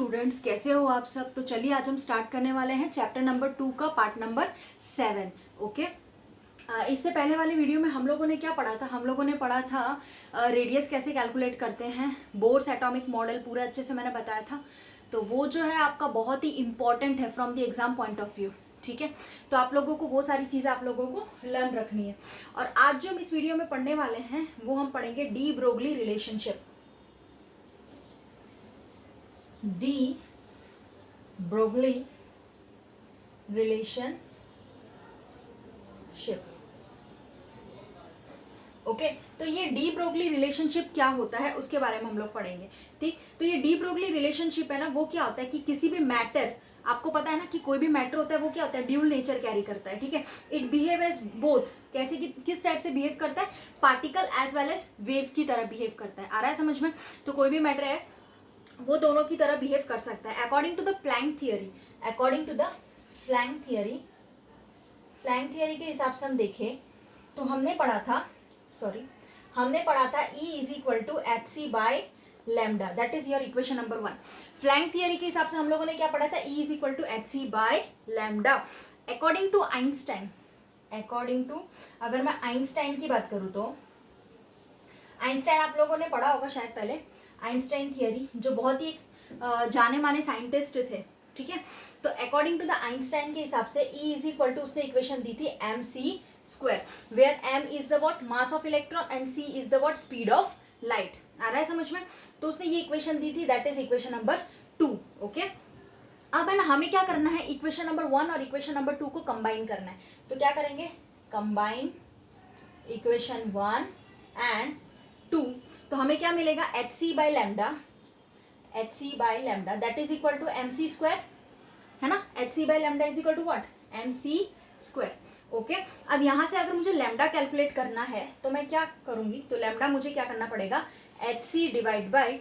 Students, कैसे हो आप सब। तो चलिए आज हम स्टार्ट करने वाले हैं चैप्टर नंबर 2 का पार्ट नंबर 7। ओके, इससे पहले वाले वीडियो में हम लोगों ने क्या पढ़ा था। हम लोगों ने पढ़ा था रेडियस कैसे कैलकुलेट करते हैं, बोर्स एटॉमिक मॉडल पूरा अच्छे से मैंने बताया था। तो वो जो है आपका बहुत ही इंपॉर्टेंट है from the exam point of view. ठीक है, तो आप लोगों को वो सारी चीज़ें आप लोगों को लर्न रखनी है। और आज जो हम इस वीडियो में पढ़ने वाले हैं वो हम पढ़ेंगे de Broglie relationship. De Broglie relationship. Okay, तो ये डी ब्रोगली रिलेशनशिप क्या होता है उसके बारे में हम लोग पढ़ेंगे। ठीक, तो ये डी ब्रोगली रिलेशनशिप है ना, वो क्या होता है कि किसी भी मैटर, आपको पता है ना कि कोई भी मैटर होता है वो क्या होता है, ड्यूल नेचर कैरी करता है। ठीक है, इट बिहेव एज बोथ, कैसे किस टाइप से बिहेव करता है, particle as well as wave की तरह बिहेव करता है। आ रहा है समझ में। तो कोई भी मैटर है वो दोनों की तरह बिहेव कर सकता है according to the Planck theory. According to the Planck theory, Planck theory के हिसाब से हम देखें तो हमने पढ़ा था E is equal to H C by lambda, that is your equation number 1। Planck theory के हिसाब से हम लोगों ने क्या पढ़ा था, E is equal to H C by lambda. According to Einstein, अगर मैं आइंस्टाइन की बात करूं तो आइंस्टाइन आप लोगों ने पढ़ा होगा शायद पहले, आइंस्टाइन थियरी, जो बहुत ही जाने माने साइंटिस्ट थे। ठीक है, तो अकॉर्डिंग टू द आइंस्टाइन के हिसाब से E इज इक्वल टू, उसने इक्वेशन दी थी mc square, where m is the what, mass of electron and c is the what, speed of light. आ रहा है समझ में। तो उसने ये इक्वेशन दी थी, that is equation number 2। Okay, अब है ना हमें क्या करना है, इक्वेशन नंबर 1 और इक्वेशन नंबर 2 को कंबाइन करना है। तो क्या करेंगे, कंबाइन इक्वेशन 1 एंड 2। तो हमें क्या मिलेगा, H C by lambda, that is equal to M C square, है ना। H C by lambda is equal to what, M C square. Okay, अब यहां से अगर मुझे लैम्डा कैलकुलेट करना है तो मैं क्या करूंगी, तो लैम्डा मुझे क्या करना पड़ेगा, H C divide by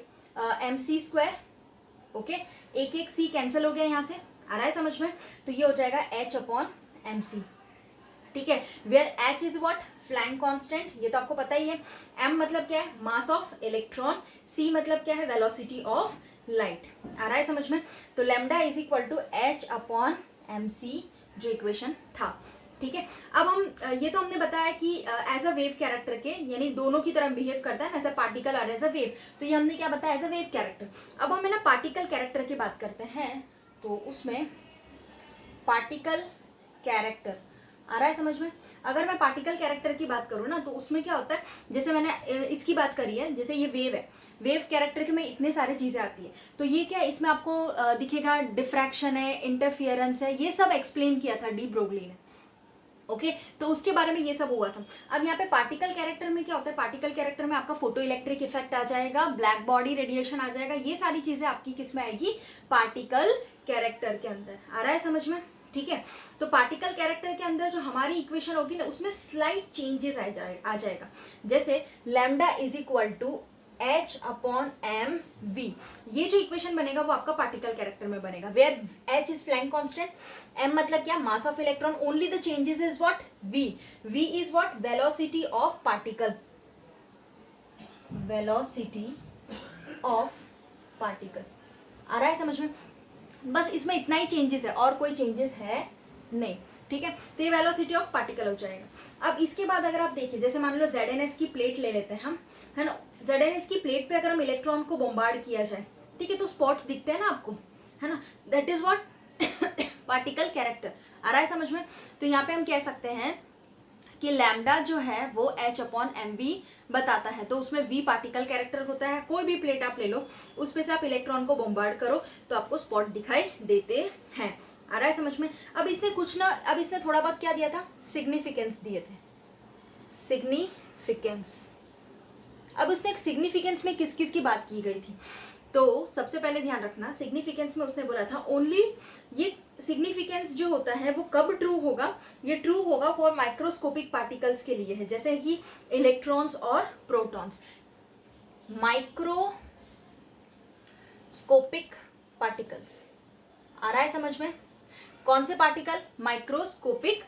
M C square. Okay, एक एक सी कैंसिल हो गया यहां से। आ रहा है समझ में। तो ये हो जाएगा एच अपॉन एम सी। ठीक है, where H is what, Planck constant, ये तो आपको पता ही है। एम मतलब क्या है, मास ऑफ इलेक्ट्रॉन। सी मतलब क्या है, वेलोसिटी ऑफ लाइट। आ रहा है समझ में। तो lambda is equal to H upon M C, जो इक्वेशन था। ठीक है, अब हम ये तो हमने बताया कि एज अ वेव कैरेक्टर के, यानी दोनों की तरह बिहेव करता है, एज अ पार्टिकल और एज अ वेव। तो ये हमने क्या बताया, एज अ वेव कैरेक्टर। अब हम है ना पार्टिकल कैरेक्टर की बात करते हैं, तो उसमें पार्टिकल कैरेक्टर, आ रहा है समझ में। अगर मैं पार्टिकल कैरेक्टर की बात करूँ ना, तो उसमें क्या होता है, जैसे मैंने इसकी बात करी है, जैसे ये वेव है, वेव कैरेक्टर के में इतने सारे चीजें आती है। तो ये क्या है, इसमें आपको दिखेगा डिफ्रैक्शन है, इंटरफियरेंस है, ये सब एक्सप्लेन किया था डी ब्रोगली ने। ओके, तो उसके बारे में ये सब हुआ था। अब यहाँ पे पार्टिकल कैरेक्टर में क्या होता है, पार्टिकल कैरेक्टर में आपका फोटो इलेक्ट्रिक इफेक्ट आ जाएगा, ब्लैक बॉडी रेडिएशन आ जाएगा, ये सारी चीजें आपकी किस में आएगी, पार्टिकल कैरेक्टर के अंदर। आ रहा है समझ में। ठीक है, तो पार्टिकल कैरेक्टर के अंदर जो हमारी इक्वेशन होगी ना, उसमें स्लाइट चेंजेस आ जाएगा। जैसे lambda is equal to H upon M V, ये जो इक्वेशन बनेगा वो आपका पार्टिकल कैरेक्टर में बनेगा, where H is Planck constant, M मतलब क्या, mass of electron, only the changes is what, V is what, velocity of particle, velocity of particle. आ रहा है समझ में। बस इसमें इतना ही चेंजेस है और कोई चेंजेस है नहीं। ठीक है, तो ये वेलोसिटी ऑफ पार्टिकल हो जाएगा। अब इसके बाद अगर आप देखिए, जैसे मान लो ZnS की प्लेट ले लेते हैं हम, है ना। ZnS की प्लेट पे अगर हम इलेक्ट्रॉन को बॉम्बार्ड किया जाए, ठीक है, तो स्पॉट्स दिखते हैं ना आपको, है ना, that is what particle character. आ रहा है समझ में। तो यहाँ पे हम कह सकते हैं कि लैम्डा जो है वो एच अपॉन एम वी बताता है। तो उसमें वी पार्टिकल कैरेक्टर होता है। कोई भी प्लेट आप ले लो, उस पे से आप इलेक्ट्रॉन को बॉम्बार्ड करो तो आपको स्पॉट दिखाई देते हैं। आ रहा है समझ में। अब इसने थोड़ा बहुत क्या दिया था, सिग्निफिकेंस दिए थे, सिग्निफिकेंस। अब उसने एक सिग्निफिकेंस में किस किस की बात की गई थी, तो सबसे पहले ध्यान रखना, सिग्निफिकेंस में उसने बोला था ओनली, ये सिग्निफिकेंस जो होता है वो कब ट्रू होगा, ये ट्रू होगा फॉर माइक्रोस्कोपिक पार्टिकल्स के लिए है, जैसे कि इलेक्ट्रॉन्स और प्रोटॉन्स। माइक्रोस्कोपिक पार्टिकल्स, आ रहा है समझ में। कौन से पार्टिकल, माइक्रोस्कोपिक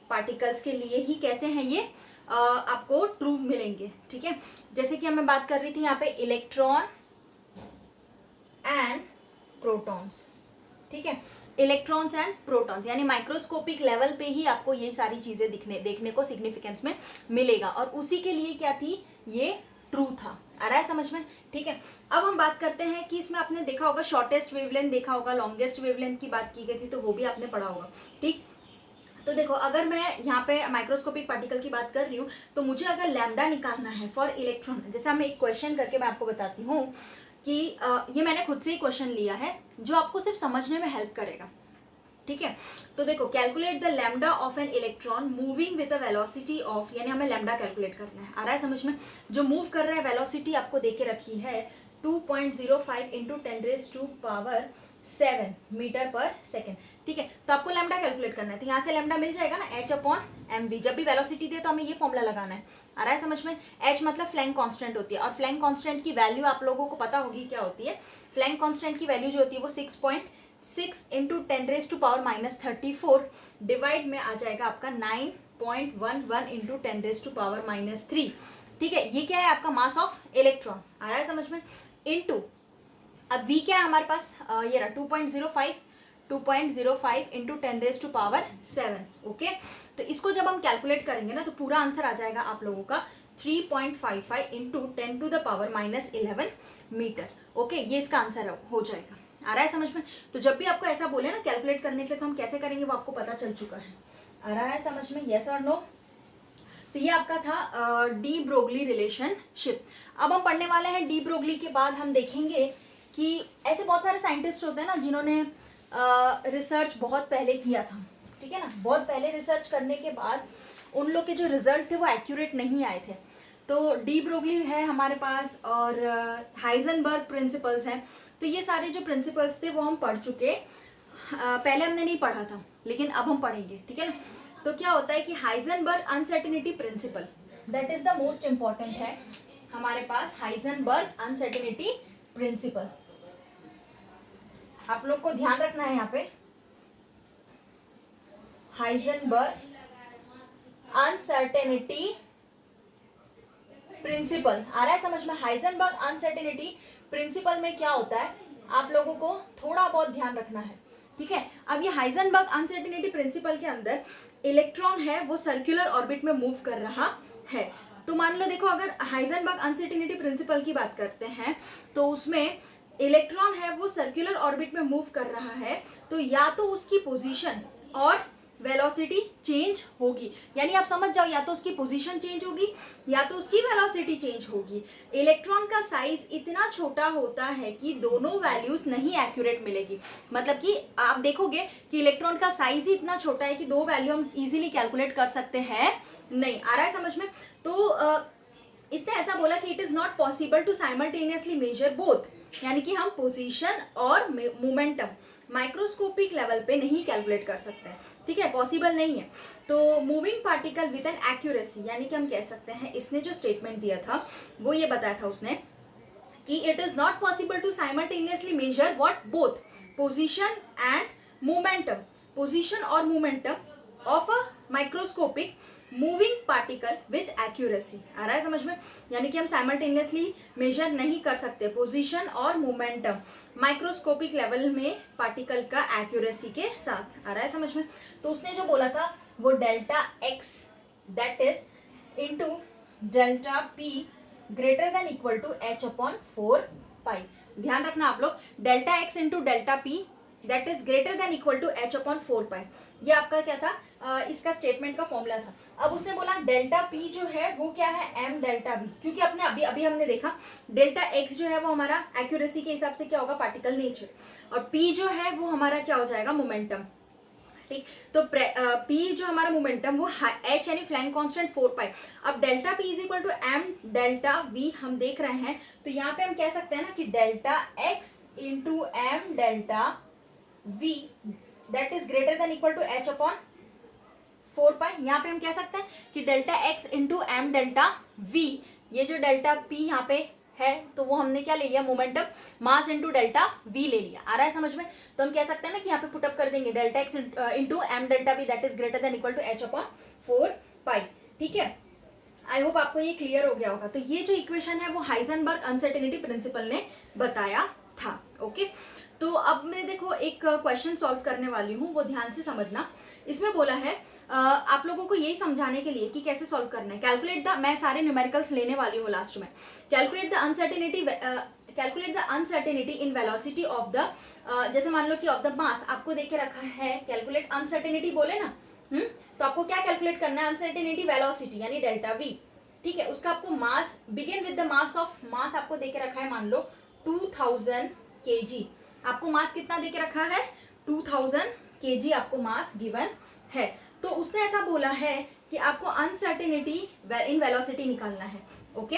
पार्टिकल्स के लिए ही कैसे हैं ये आपको ट्रू मिलेंगे। ठीक है, जैसे कि मैं बात कर रही थी यहाँ पे इलेक्ट्रॉन एंड प्रोटॉन्स, ठीक है, इलेक्ट्रॉन्स एंड प्रोटॉन्स, यानी माइक्रोस्कोपिक लेवल पे ही आपको ये सारी चीजें देखने को सिग्निफिकेंस में मिलेगा, और उसी के लिए क्या थी, ये ट्रू था। आ रहा है समझ में, ठीक है। अब हम बात करते हैं कि इसमें आपने देखा होगा शॉर्टेस्ट वेवलेंथ देखा होगा, लॉन्गेस्ट वेवलेंथ की बात की गई थी, तो वो भी आपने पढ़ा होगा, ठीक। तो देखो, अगर मैं यहाँ पे माइक्रोस्कोपिक पार्टिकल की बात कर रही हूँ, तो मुझे अगर लैम्डा निकालना है फॉर इलेक्ट्रॉन, जैसे मैं एक क्वेश्चन करके मैं आपको बताती हूँ कि ये मैंने खुद से ही क्वेश्चन लिया है जो आपको सिर्फ समझने में हेल्प करेगा, ठीक है। तो देखो, calculate the lambda of an electron moving with a velocity of, यानी हमें लैम्डा कैलकुलेट करना है। आ रहा है समझ में, जो मूव कर रहा है वेलोसिटी आपको देके रखी है 2.05 इंटू 10⁻⁷ मीटर पर सेकेंड, ठीक है। तो आपको लैम्डा कैलकुलेट करना है, तो यहाँ से लैम्डा मिल जाएगा ना, h/mv। जब भी वेलोसिटी दे तो हमें ये फॉर्मूला लगाना है। आ रहा है समझ में, h मतलब फ्लैंक कांस्टेंट होती है, और फ्लैंक कांस्टेंट की वैल्यू आप लोगों को पता होगी क्या होती है। फ्लैंक कांस्टेंट की वैल्यू जो होती है वो 6.6 इंटू 10⁻34 डिवाइड में आ जाएगा आपका 9.11 इंटू 10⁻³ ठीक है। ये क्या है, आपका मास ऑफ इलेक्ट्रॉन। आ रहा है समझ में, इनटू अब v क्या है हमारे पास, ये रहा 2.05 इंटू 10⁻⁷ ओके। तो इसको जब हम कैलकुलेट करेंगे ना, तो पूरा आंसर आ जाएगा आप लोगों का 3.55 इंटू 10⁻11 मीटर, ओके। ये इसका आंसर हो जाएगा। आ रहा है समझ में, तो जब भी आपको ऐसा बोले ना कैलकुलेट करने के लिए, तो हम कैसे करेंगे वो आपको पता चल चुका है। आ रहा है समझ में, यस और नो। तो ये आपका था डी ब्रोगली रिलेशनशिप। अब हम पढ़ने वाले हैं डी ब्रोगली के बाद हम देखेंगे कि ऐसे बहुत सारे साइंटिस्ट होते हैं ना जिन्होंने रिसर्च बहुत पहले किया था, ठीक है ना। बहुत पहले रिसर्च करने के बाद उन लोग के जो रिजल्ट थे वो एक्यूरेट नहीं आए थे। तो डी ब्रोगली है हमारे पास, और हाइजेनबर्ग प्रिंसिपल्स हैं। तो ये सारे जो प्रिंसिपल्स थे वो हम पढ़ चुके, पहले हमने नहीं पढ़ा था, लेकिन अब हम पढ़ेंगे, ठीक है ना। तो क्या होता है कि Heisenberg uncertainty principle, that is the most important है हमारे पास, हाइजेनबर्ग अनसर्टेनिटी प्रिंसिपल। आप लोग को ध्यान रखना है यहाँ पे, हाइजेनबर्ग अनसर्टेनिटी प्रिंसिपल। आ रहा है समझ में, हाइजेनबर्ग अनसर्टेनिटी प्रिंसिपल में क्या होता है आप लोगों को थोड़ा बहुत ध्यान रखना है, ठीक है। अब ये हाइजेनबर्ग अनसर्टेनिटी प्रिंसिपल के अंदर इलेक्ट्रॉन है वो सर्कुलर ऑर्बिट में मूव कर रहा है। तो मान लो देखो, अगर हाइजेनबर्ग अनसर्टेनिटी प्रिंसिपल की बात करते हैं तो उसमें इलेक्ट्रॉन है वो सर्कुलर ऑर्बिट में मूव कर रहा है, तो या तो उसकी पोजीशन और वेलोसिटी चेंज होगी, यानी आप समझ जाओ, या तो उसकी पोजीशन चेंज होगी या तो उसकी वेलोसिटी चेंज होगी। इलेक्ट्रॉन का साइज इतना छोटा होता है कि दोनों वैल्यूज नहीं एक्यूरेट मिलेगी। मतलब कि आप देखोगे कि इलेक्ट्रॉन का साइज ही इतना छोटा है कि दो वैल्यू हम इजीली कैलकुलेट कर सकते हैं नहीं। आ रहा है समझ में। तो इसने ऐसा बोला कि it is not possible to simultaneously measure both, यानी कि हम पोजीशन और मोमेंटम माइक्रोस्कोपिक लेवल पे नहीं कैलकुलेट कर सकते हैं, ठीक है, पॉसिबल नहीं है। तो moving particle with an accuracy, यानी कि हम कह सकते हैं, इसने जो स्टेटमेंट दिया था वो ये बताया था उसने कि it is not possible to simultaneously measure what, both position and momentum, position और momentum of a microscopic moving particle with accuracy. आ रहा है समझ में, यानी कि हम साइमल्टेनियसली मेजर नहीं कर सकते पोजीशन और मोमेंटम माइक्रोस्कोपिक लेवल में पार्टिकल का एक्यूरेसी के साथ। आ रहा है समझ में। तो उसने जो बोला था वो delta X that is into delta P greater than equal to h/4π। ध्यान रखना आप लोग, delta X into delta P that is greater than equal to h/4π। ये आपका क्या था, इसका स्टेटमेंट का फॉर्मूला था। अब उसने बोला डेल्टा पी जो है वो क्या है, m डेल्टा v, क्योंकि अपने अभी हमने देखा डेल्टा x जो है वो हमारा एक्यूरेसी के हिसाब से क्या होगा, पार्टिकल नेचर, और p जो है वो हमारा क्या हो जाएगा, मोमेंटम, ठीक। तो p जो हमारा मोमेंटम वो h यानी फ्लैंक कांस्टेंट 4π। अब delta p is equal to m delta v हम देख रहे हैं, तो यहाँ पे हम कह सकते हैं ना कि delta x into m delta v that is greater than equal to h/4π। यहाँ पे हम कह सकते हैं कि delta x into m delta v, ये जो डेल्टा p यहाँ पे है तो वो हमने क्या ले लिया, momentum, mass into delta v ले लिया। आ रहा है समझ में। तो हम कह सकते हैं ना कि यहाँ पे पुटअप कर देंगे delta x into m delta v that is greater than equal to h/4π, ठीक है। आई होप आपको ये क्लियर हो गया होगा। तो ये जो इक्वेशन है वो हाइजेनबर्ग अनसर्टेनिटी प्रिंसिपल ने बताया था, ओके। तो अब मैं देखो एक क्वेश्चन सॉल्व करने वाली हूँ, वो ध्यान से समझना। इसमें बोला है आप लोगों को यही समझाने के लिए कि कैसे सॉल्व करना है। कैलकुलेट द, मैं सारे न्यूमेरिकल्स लेने वाली हूँ लास्ट में। Calculate the uncertainty in velocity of the, जैसे मान लो कि ऑफ द मास आपको देके रखा है, कैलकुलेट अनसर्टेनिटी बोले ना, तो आपको क्या कैलकुलेट करना है, अनसर्टेनिटी वेलोसिटी यानी डेल्टा वी, ठीक है। उसका आपको mass, begin with the mass of, mass आपको देके रखा है मान लो 2000 kg, आपको मास कितना देके रखा है, 2000 kg आपको मास गिवन है। तो उसने ऐसा बोला है कि आपको अनसर्टेनिटी इन वेलोसिटी निकालना है, ओके।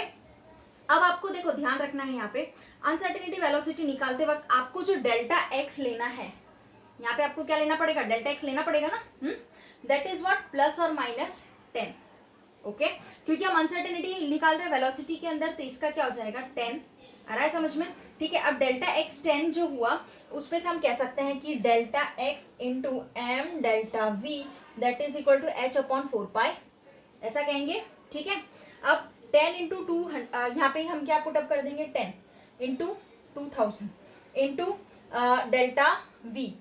अब आपको देखो ध्यान रखना है, यहाँ पे अनसर्टेनिटी वेलोसिटी निकालते वक्त आपको जो डेल्टा एक्स लेना है, यहाँ पे आपको क्या लेना पड़ेगा, डेल्टा एक्स लेना पड़ेगा ना, दैट इज व्हाट, प्लस और माइनस 10, ओके। क्योंकि हम अनसर्टेनिटी निकाल रहे हैं वेलोसिटी के अंदर, तो इसका क्या हो जाएगा 10, आ रहा है समझ में, ठीक है। अब डेल्टा एक्स 10 जो हुआ, उसपे से हम कह सकते हैं कि delta X into M delta V that is equal to H upon 4 pi, ऐसा कहेंगे, ठीक है। अब 10 इंटू 2, यहाँ पे हम क्या पुटअप कर देंगे, 10 into 2000 into delta V,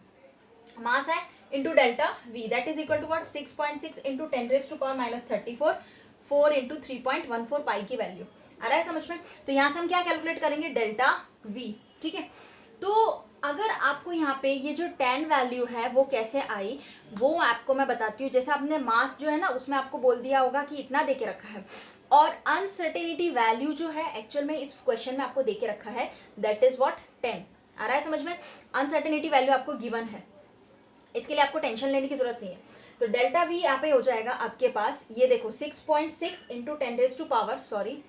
mass है, into delta V that is equal to what, 6.6 into 10⁻⁻34, 4 इंटू 3.14 पाई की वैल्यू, आ रहा है समझ में। तो यहां से हम क्या कैलकुलेट करेंगे, डेल्टा वी, ठीक है। तो अगर आपको यहाँ पे ये जो 10 वैल्यू है वो कैसे आई, वो आपको मैं बताती हूँ। जैसे आपने मास जो है ना, उसमें आपको बोल दिया होगा कि इतना देके रखा है, और अनसर्टेनिटी वैल्यू जो है एक्चुअल में इस क्वेश्चन में आपको देके रखा है, दैट इज व्हाट 10, आ रहा है समझ में। अनसर्टेनिटी वैल्यू आपको गिवन है, इसके लिए आपको टेंशन लेने की जरूरत नहीं है। तो डेल्टा वी यहाँ पे हो जाएगा आपके पास, ये देखो 6.6 इंटू 10⁻⁻, सॉरी,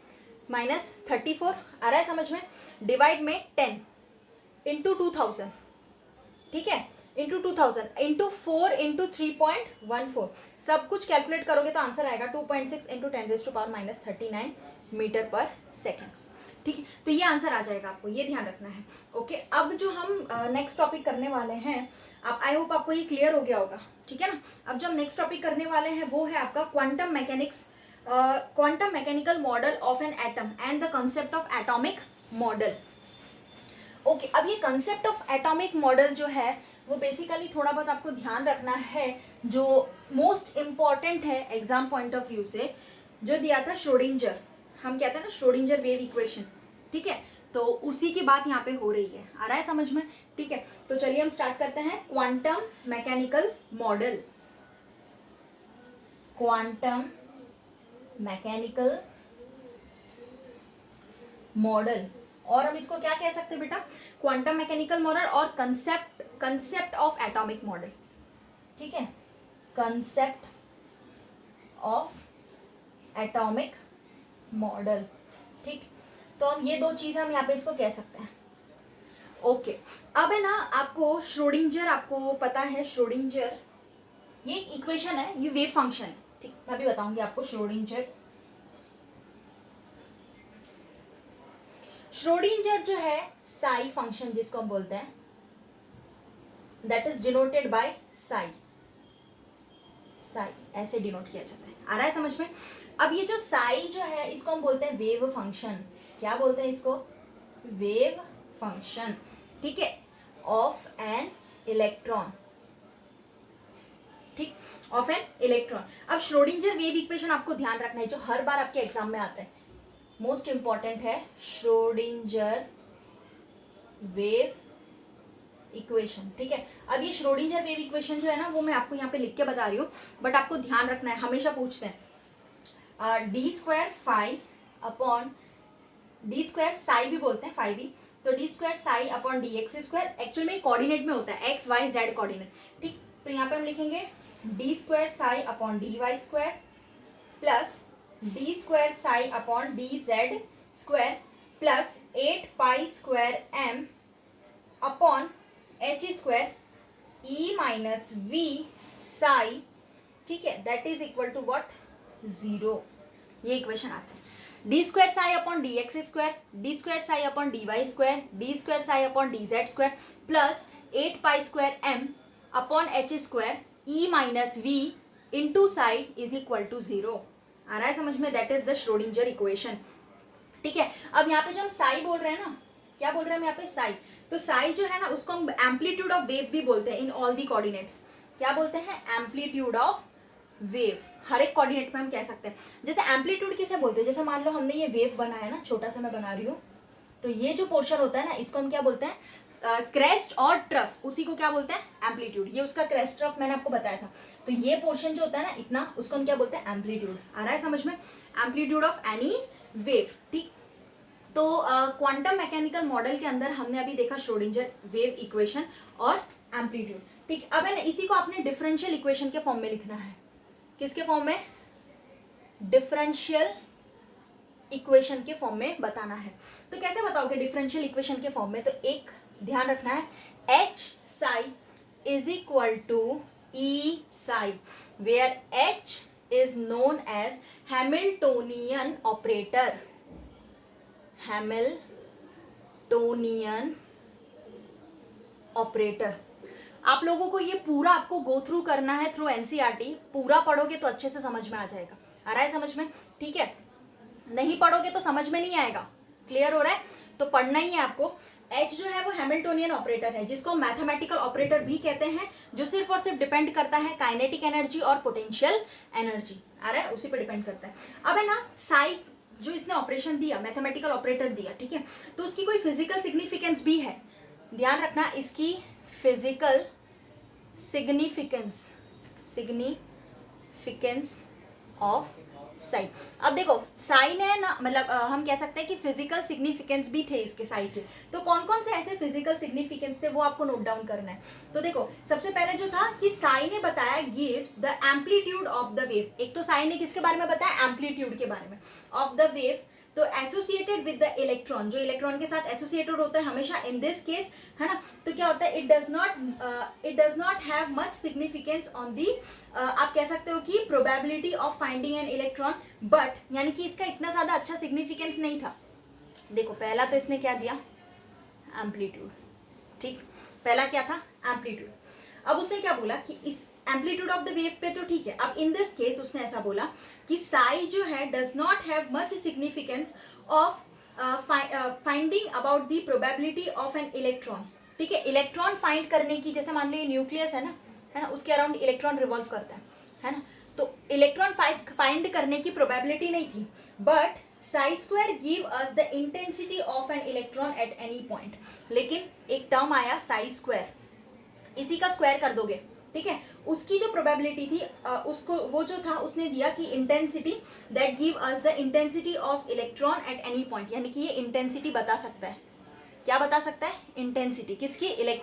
माइनस 34, आ रहा है समझ में, डिवाइड में 10 इंटू 2000, ठीक है, इंटू 2000 इंटू 4 इंटू 3.14, सब कुछ कैलकुलेट करोगे तो आंसर आएगा 2.6 इंटू 10⁻⁻39 मीटर पर सेकेंड, ठीक है। तो ये आंसर आ जाएगा, आपको ये ध्यान रखना है, ओके। अब जो हम नेक्स्ट टॉपिक करने वाले हैं, आप आई होप आपको ये क्लियर हो गया होगा, ठीक है ना। अब जो हम नेक्स्ट टॉपिक करने वाले हैं वो है आपका quantum mechanics, quantum mechanical model of an atom and the concept of atomic model, okay. अब ये कंसेप्ट ऑफ एटॉमिक मॉडल जो है वो बेसिकली थोड़ा बहुत आपको ध्यान रखना है, जो मोस्ट इंपॉर्टेंट है एग्जाम पॉइंट ऑफ व्यू से, जो दिया था श्रोडिंजर, हम कहते हैं ना श्रोडिंजर वेव इक्वेशन, ठीक है। तो उसी की बात यहाँ पे हो रही है, आ रहा है समझ में, ठीक है। तो चलिए हम स्टार्ट करते हैं, quantum mechanical model, quantum mechanical model, और हम इसको क्या कह सकते हैं बेटा, क्वांटम मैकेनिकल मॉडल और कंसेप्ट ऑफ एटॉमिक मॉडल, ठीक है, कंसेप्ट ऑफ एटॉमिक मॉडल, ठीक। तो हम ये दो चीज हम यहाँ पे इसको कह सकते हैं, ओके। अब है ना, आपको श्रोडिंजर, आपको पता है श्रोडिंजर, ये इक्वेशन है, ये वेव फंक्शन है, ठीक। मैं भी बताऊंगी आपको श्रोडिंजर जो है साई फंक्शन जिसको हम बोलते हैं, that is denoted by Sai, ऐसे डिनोट किया जाता है, आ रहा है समझ में। अब ये जो साई जो है इसको हम बोलते हैं वेव फंक्शन, क्या बोलते हैं इसको, वेव फंक्शन, ठीक है, ऑफ एन इलेक्ट्रॉन, ठीक, ऑफ एन इलेक्ट्रॉन। अब श्रोडिंजर वेव इक्वेशन आपको ध्यान रखना है, जो हर बार आपके एग्जाम में आता है, मोस्ट इंपॉर्टेंट है श्रोडिंजर वेव इक्वेशन, ठीक है। अब ये श्रोडिंजर वेव इक्वेशन जो है ना, वो मैं आपको यहाँ पे लिख के बता रही हूँ, बट आपको ध्यान रखना है, हमेशा पूछते हैं d² phi upon d² Sai भी बोलते हैं, फाई भी, तो d² psi upon dx², actual में कोऑर्डिनेट में होता है, x y z कोऑर्डिनेट, ठीक। तो यहाँ पे हम लिखेंगे d² psi upon dy² plus d² psi upon dz² plus 8π² m upon h² e minus v psi, ठीक है, that is equal to what, 0, ये इक्वेशन आता है। d² psi upon dx² d² psi upon dy² d² psi upon dz² plus 8π² m upon h² e minus v into psi is equal to 0, आ रहा है समझ में, that is the Schrodinger equation, ठीक है। अब यहाँ पे जो हम साई बोल रहे हैं ना, क्या बोल रहे हैं हम यहाँ पे, साई। तो साई जो है ना उसको हम एम्पलीट्यूड ऑफ वेव भी बोलते हैं इन ऑल दी कोऑर्डिनेट्स। क्या बोलते हैं, एम्पलीट्यूड ऑफ वेव, हर एक कोऑर्डिनेट में हम कह सकते हैं। जैसे एम्पलीट्यूड किसे बोलते हैं, जैसे मान लो हमने ये वेव बनाया ना, छोटा सा मैं बना रही हूँ, तो ये जो पोर्शन होता है ना इसको हम क्या बोलते हैं, क्रेस्ट और ट्रफ, उसी को क्या बोलते हैं, एम्पलीट्यूड। ये उसका क्रेस्ट ट्रफ मैंने आपको बताया था। तो ये पोर्शन जो होता है ना इतना, उसको हम क्या बोलते हैं, एम्पलीट्यूड। आ रहा है समझ में, एम्पलीट्यूड ऑफ एनी वेव। ठीक, तो क्वांटम मैकेनिकल मॉडल के अंदर हमने अभी देखा श्रोडिंजर वेव इक्वेशन और एम्पलीट्यूड। ठीक, अब है ना इसी को आपने डिफरेंशियल इक्वेशन के फॉर्म में लिखना है। किसके फॉर्म में, डिफरेंशियल इक्वेशन के फॉर्म में बताना है। तो कैसे बताओगे डिफरेंशियल इक्वेशन के फॉर्म में, तो एक ध्यान रखना है, H psi is equal to E psi, where H is known as Hamiltonian operator, Hamiltonian operator. आप लोगों को ये पूरा आपको गो थ्रू करना है थ्रू एनसीईआरटी, पूरा पढ़ोगे तो अच्छे से समझ में आ जाएगा। आ रहा है समझ में, ठीक है, नहीं पढ़ोगे तो समझ में नहीं आएगा। क्लियर हो रहा है, तो पढ़ना ही है आपको। H जो है वो हैमिल्टोनियन ऑपरेटर है, जिसको मैथमेटिकल ऑपरेटर भी कहते हैं, जो सिर्फ और सिर्फ डिपेंड करता है काइनेटिक एनर्जी और पोटेंशियल एनर्जी। आ रहा है, उसी पे डिपेंड करता है। अब है ना साई जो इसने ऑपरेशन दिया, मैथमेटिकल ऑपरेटर दिया, ठीक है, तो उसकी कोई फिजिकल सिग्निफिकेंस भी है। ध्यान रखना, इसकी फिजिकल सिग्निफिकेंस ऑफ साई। अब देखो साइन है ना, मतलब हम कह सकते हैं कि फिजिकल सिग्निफिकेंस भी थे इसके साई के। तो कौन कौन से ऐसे फिजिकल सिग्निफिकेंस थे वो आपको नोट डाउन करना है। तो देखो सबसे पहले जो था कि साई ने बताया gives the amplitude of the wave. एक तो साई ने किसके बारे में बताया, एम्पलीट्यूड के बारे में ऑफ द वेव। तो एसोसिएटेड विद द इलेक्ट्रॉन, जो इलेक्ट्रॉन के साथ एसोसिएटेड होता है हमेशा इन दिस केस, है ना, तो क्या होता है, it does not have much significance on the, आप कह सकते हो कि probability of finding an electron, but यानी कि इसका इतना ज्यादा अच्छा सिग्निफिकेंस नहीं था। देखो पहला तो इसने क्या दिया, एम्पलीट्यूड। ठीक, पहला क्या था, एम्पलीट्यूड। अब उसने क्या बोला कि इस एम्पलीट्यूड ऑफ द वेव पे तो ठीक है, अब इन दिस केस उसने ऐसा बोला कि साई जो है does not have much significance of finding about the probability of an electron. ठीक है, इलेक्ट्रॉन फाइंड करने की, जैसे मान लो ये न्यूक्लियस है ना, उसके अराउंड इलेक्ट्रॉन रिवॉल्व करता है ना, तो इलेक्ट्रॉन फाइंड करने की प्रोबेबिलिटी नहीं थी, but Sai square give us the intensity of an electron at any point. लेकिन एक टर्म आया साई स्क्वायर, इसी का स्क्वायर कर दोगे, ठीक है, उसकी जो प्रोबेबिलिटी थी उसको वो जो था उसने दिया कि intensity that give us the intensity of electron at any point, यानी कि ये इंटेंसिटी बता सकता है। क्या बता सकता है, इंटेंसिटी किसकी, इलेक्ट्रॉन